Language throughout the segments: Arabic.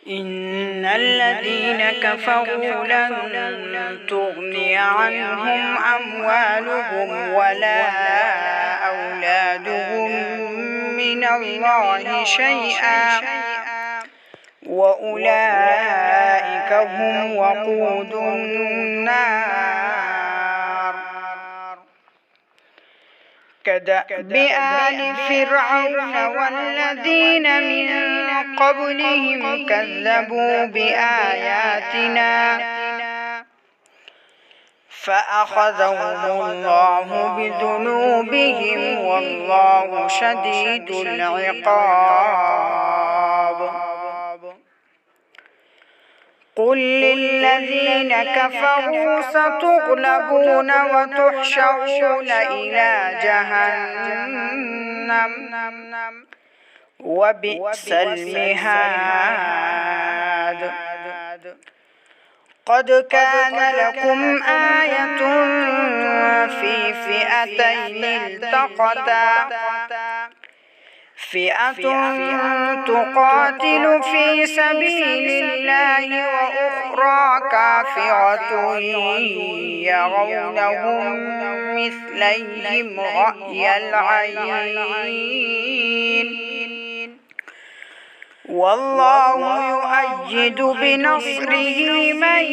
إن الذين كفروا لن تغني عنهم أموالهم ولا أولادهم من الله شيئا وأولئك هم وقود النار. كدأب آل فرعون والذين من قبلهم كذبوا بآياتنا فأخذهم الله بذنوبهم والله شديد العقاب. قل للذين كفروا ستغلبون وتحشرون إلى جهنم وبئس المهاد. قد كان لكم آية في فئتين التقتا فئة تقاتل في سبيل الله وأخرى كافرة يرونهم مثليهم رأي العين والله يؤيد بنصره من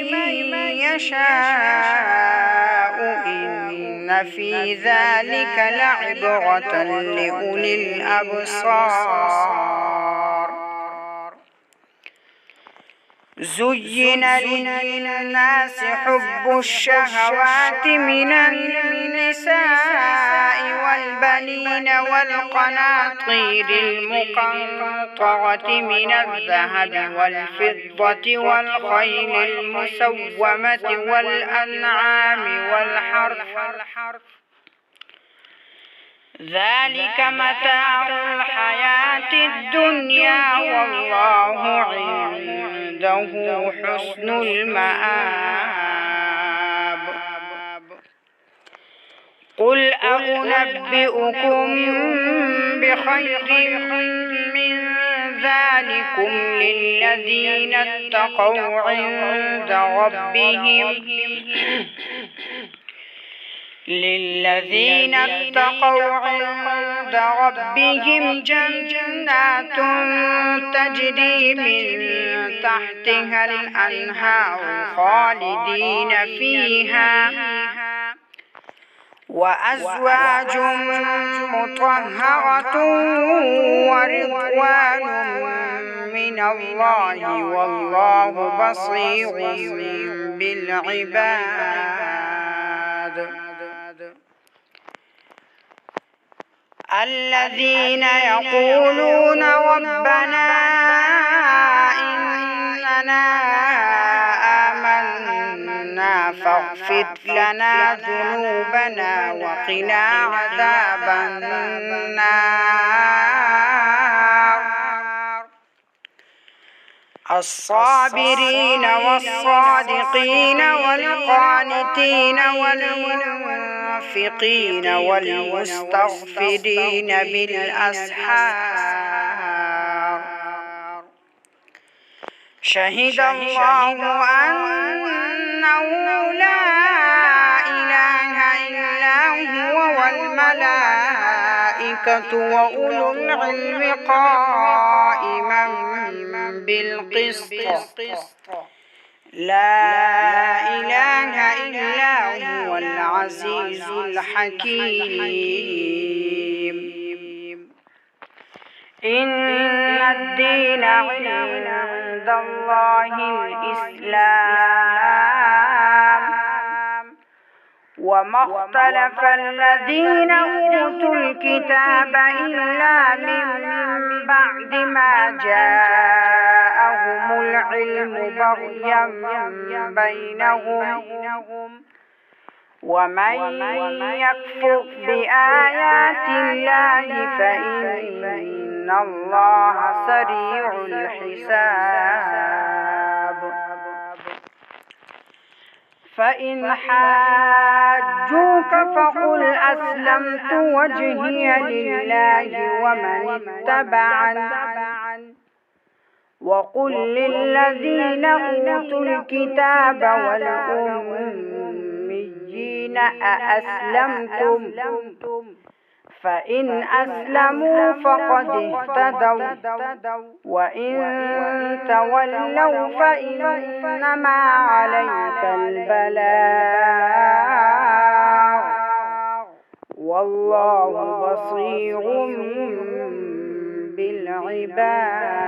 يشاء إن في ذلك لعبرة لأولي الأبصار. زين للناس حب الشهوات من النساء والبنين والقناطير المقنطرة من الذهب والفضة والخيل المسومة والأنعام والحرث ذلك متاع الحياة الدنيا والله عنده حسن المآب. قل أنبئكم بخير من ذلكم للذين اتقوا عند ربهم جنات تجري من تحتها الأنهار خالدين فيها وأزواج مطهرة ورضوان من الله والله بصير بالعباد. الذين يقولون ربنا إننا آمنا فاغفر لنا ذنوبنا وقنا عذاب النار. الصابرين والصادقين والقانتين والمنفقين والمستغفرين بالأسحار. شهد الله أنه لا إله إلا هو والملائكة وأولو العلم قائما بالقسط لا إله إلا هو العزيز الحكيم. إن الدين عند الله الإسلام وما اختلف الذين أوتوا الكتاب إلا من بعد ما جاءهم العلم بغيا بينهم ومن يكفر بآيات الله فإن الله سريع الحساب. فإن حاجوك فقل أسلمت وجهي لله ومن اتبعني وقل للذين أوتوا الكتاب والأميين أأسلمتم فإن أسلموا فقد اهتدوا وإن تولوا فإنما عليك البلاغ والله بصير بالعباد.